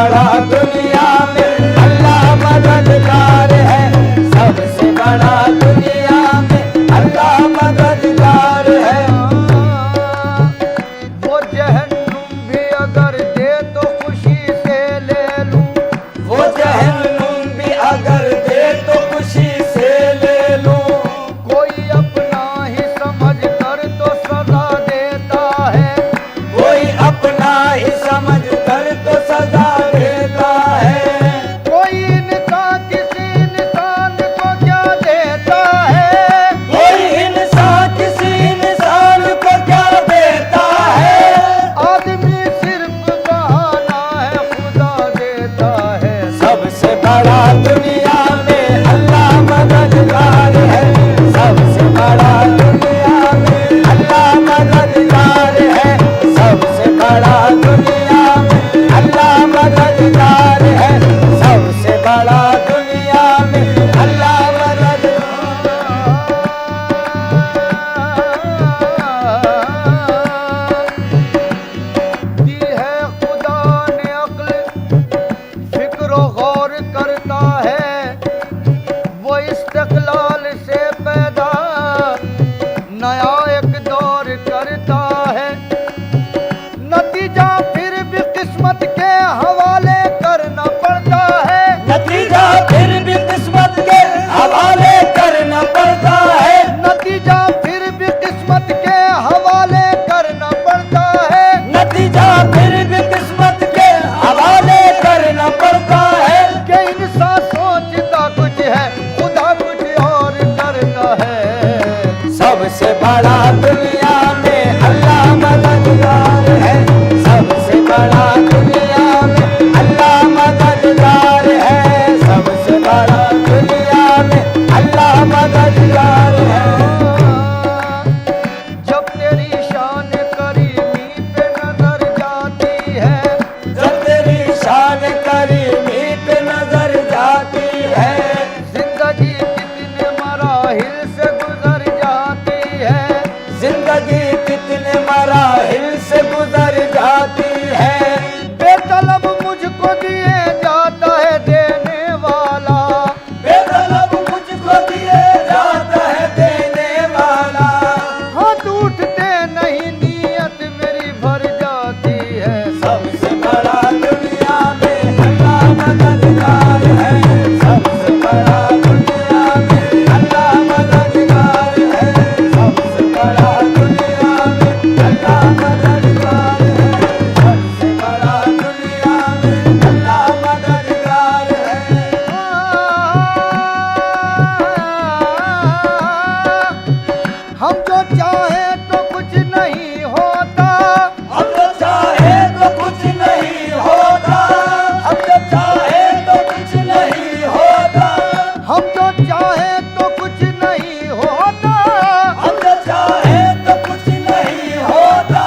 बड़ा दुनिया में अल्लाह मददगार है, सबसे बड़ा दुनिया में अल्लाह मददगार है। वो जहन्नुम भी अगर दे तो खुशी से ले लूं, वो जहन्नुम भी अगर दे तो खुशी से ले लूं, कोई अपना ही समझ कर तो सजा देता है, कोई अपना ही समझ कर तो सजा देता है, कोई इंसान किसी इंसान को क्या देता है, कोई इंसान किसी इंसान को क्या देता है, आदमी सिर्फ बहाना है खुदा देता है। सबसे बड़ा दुनिया में अल्लाह मददगार है, सबसे बड़ा दुनिया में अल्लाह मददगार है, सबसे बड़ा दुनिया में अल्लाह मददगार है, सबसे बड़ा दुनिया में अल्लाह दी है खुदा ने अक्ल, फिक्र गौर करता है, वो इस्तक़लाल से पैदा नया एक दौर करता है, नतीजा फिर भी किस्मत के हवाले करना पड़ता है, नतीजा फिर भी किस्मत के हवाले करना पड़ता है, नतीजा फिर भी किस्मत के हवाले करना पड़ता है, नतीजा फिर भी किस्मत के हवाले करना पड़ता है, कि इंसान सोचता कुछ है खुदा कुछ और करता है। सबसे बड़ा दुनिया में अल्लाह मददगार है, सबसे बड़ा दुनिया में अल्लाह मददगार है, सबसे बड़ा दुनिया में अल्लाह मददगार है। जब तेरी शान करीमी पे नजर जाती है, जब तेरी शान करीमी पे नजर जाती है, जिंदगी कितने मराहिल से गुजर जाती है, जिंदगी कितने मराहिल से गुजर जाती है, बेतलब मुझको दिए जाता है देने वाला, बेतलब मुझको दिए जाता है देने वाला, हाथ उठते नहीं नीयत मेरी भर जाती है। सबसे बड़ा दुनिया में अल्लाह मददगार है, सबसे बड़ा दुनिया में अल्लाह मददगार है, सबसे बड़ा दुनिया में अल्लाह मददगार है, सबसे बड़ा दुनिया में अल्लाह मददगार है। हम जो चाहे तो कुछ नहीं होता, हम तो चाहे तो कुछ नहीं होता, हम तो चाहे तो कुछ नहीं होता, हम जो चाहे तो कुछ नहीं होता, हम तो चाहे तो कुछ नहीं होता,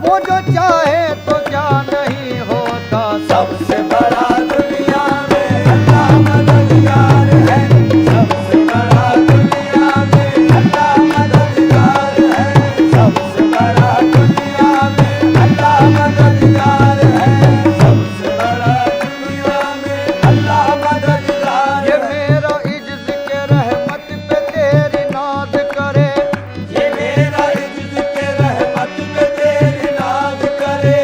वो जो चाहे तो क्या नहीं होता। सबसे बड़ा दुनिया में अल्लाह मददगार है, सबसे बड़ा दुनिया में अल्लाह मददगार है, सबसे बड़ा दुनिया में अल्लाह मददगार है, सबसे बड़ा दुनिया में अल्लाह मददगार ये है। मेरा इज्ज़ के रहमत पे तेरी नाज करे, ये मेरा इज्ज़ के रहमत पे तेरी नाज करे,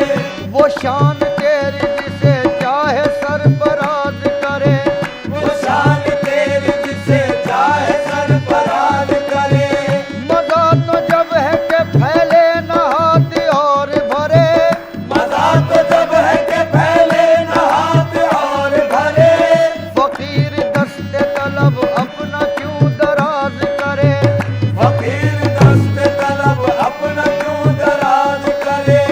वो शान तेरी जिसे चाहे सरफराज करे, वो शान तेरी जिसे चाहे सरफराज करे, मजा तो जब है कि फैले न हाथ और भरे, मजा तो जब है कि फैले न हाथ और भरे, फकीर दस्ते तलब अपना क्यों दराज करे, फकीर दस्ते तलब अपना क्यों दराज करे,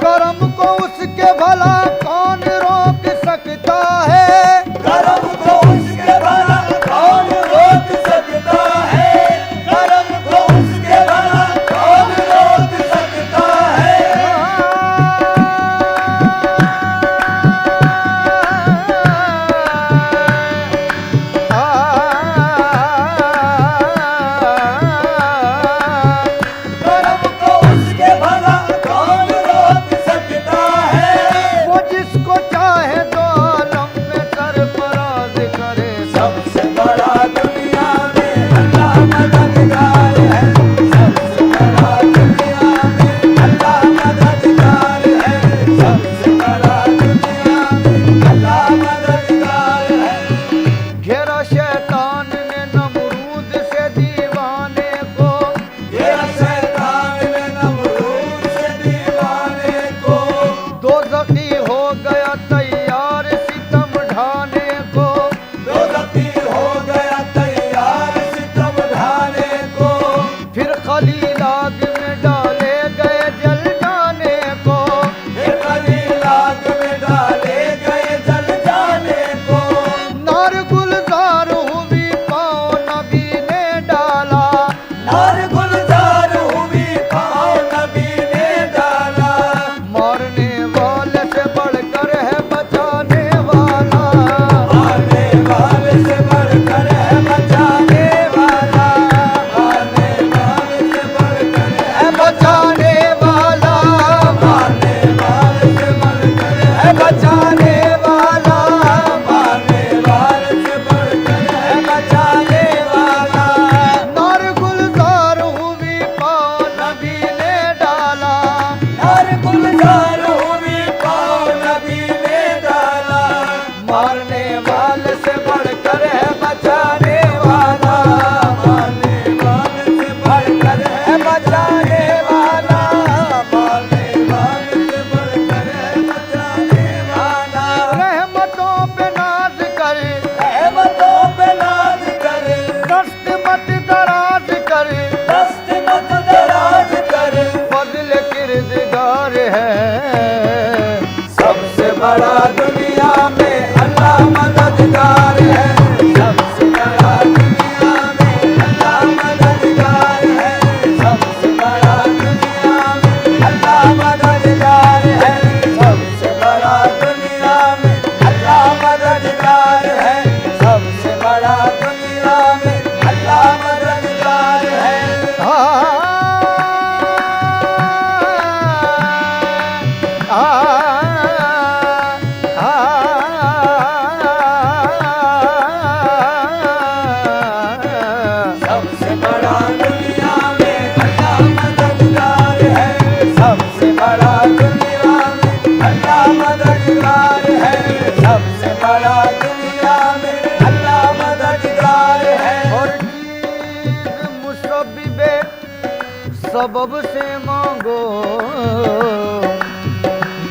करम को उसके भला कौन रोक सकता है, करम को उसके भला कौन रोक सकता है, करम को उसके भला कौन रोक सकता है। करम को उसके भला कौन रोक सकता है, वो हो गया तैयार सितम ढाने को। दोज़खी हो गया तैयार सितम ढाने को। फिर खलील आग में डाले गए जल जाने को। फिर खलील आग में डाले गए जल जाने को। नार गुलजार हुई पाँव नबी ने डाला। नार गुलजार हुई पाँव नबी ने डाला। मारने वाले से बढ़कर है बचाने वाला। मारने वाले से बढ़कर है बचाने वाला। मारने वाले से बढ़कर है बचाने वाला। मारने वाले से बढ़कर है बचाने वाला। मारने वाले से बढ़कर है बचाने वाला। नार गुलजार हुई पाँव नबी ने डाला। नार गुलजार हुई पाँव नबी ने डाला। मारने वाले से बढ़कर है बचाने वाला। मारने वाले से बढ़कर है बचाने वाला। मारने वाले से बढ़कर है बचाने वाला। रहमतों पे नाज कर, रहमतों पे नाज कर। दस्त मत दराज कर। दस्त मत दराज कर। फजल किरदगार है। सबसे बड़ा दुनिया में अल्लाह मददगार है। सबसे बड़ा दुनिया में अल्लाह मददगार है। सबसे बड़ा दुनिया में अल्लाह मददगार है। सबसे बड़ा दुनिया में अल्लाह मददगार है। सबसे बड़ा दुनिया में अल्लाह मददगार है। सबसे बड़ा दुनिया में अल्लाह मददगार है। सबसे बड़ा दुनिया में अल्लाह मददगार है। सबसे बड़ा दुनिया में अल्लाह मददगार है। और चीज मुसब्बिबे सबब से मांगो।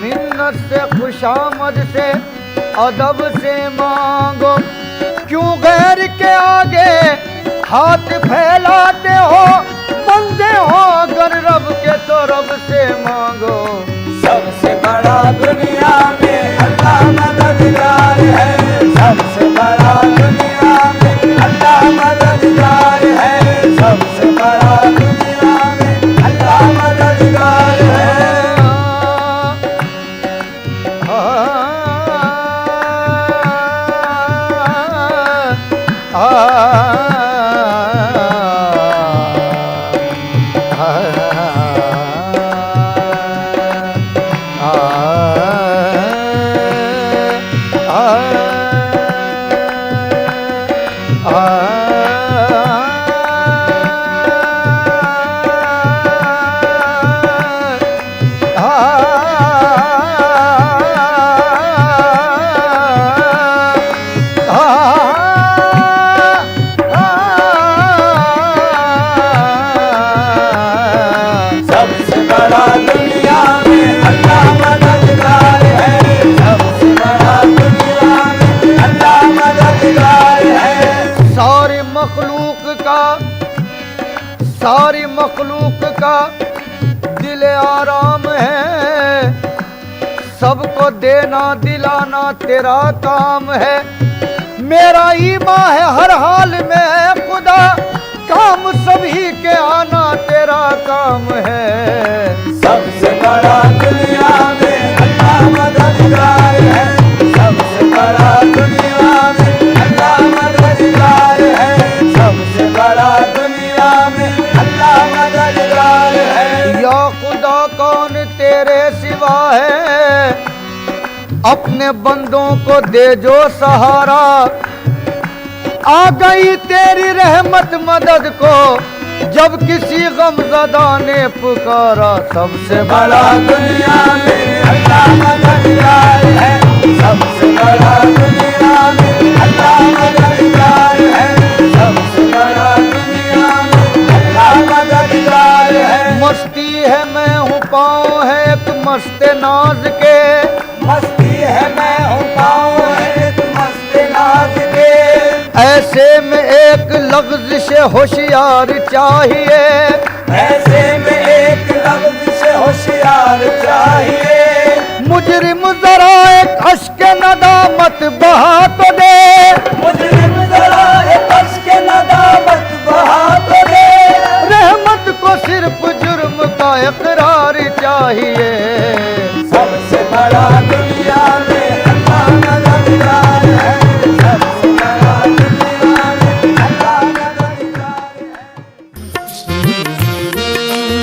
मिन्नत से खुशामद से अदब से मांगो। क्यों गैर के आगे हाथ फैलाते हो। बंदे हो अगर रब के तो रब से मांगो। सबसे बड़ा दुनिया में अल्लाह मददगार है। सबसे बड़ा दुनिया में अल्लाह मददगार है। सबसे बड़ा दुनिया में अल्लाह मददगार है। सबसे बड़ा दुनिया में अल्लाह मददगार है। सबसे बड़ा दुनिया में अल्लाह मददगार है। सारी मखलूक का दिल आराम है। सबको देना दिलाना तेरा काम है। मेरा ईमान है हर हाल में है खुदा। काम सभी के आना तेरा काम है। सबसे बड़ा दुनिया में अल्लाह मददगार है। सबसे बड़ा दुनिया में अल्लाह मददगार है। सबसे बड़ा दुनिया में अल्लाह मददगार है। या खुदा कौन तेरे सिवा है। अपने बंदों को दे जो सहारा। आ गई तेरी रहमत मदद को जब किसी गमज़दा ने पुकारा। सबसे बड़ा दुनिया में अल्लाह मददगार है। सबसे बड़ा दुनिया में अल्लाह मददगार है। सबसे बड़ा दुनिया में अल्लाह मददगार है। मस्ती है मैं हूँ पाँव है एक मस्त नाज के। ऐसे में एक लफ्ज से होशियार चाहिए, ऐसे में एक लफ्ज से होशियार चाहिए। मुजरिम जरा एक अश्क नदामत बहा तो दे, मुजरिम जरा एक अश्क नदामत बहा तो दे। रहमत को सिर्फ जुर्म का इकरार चाहिए,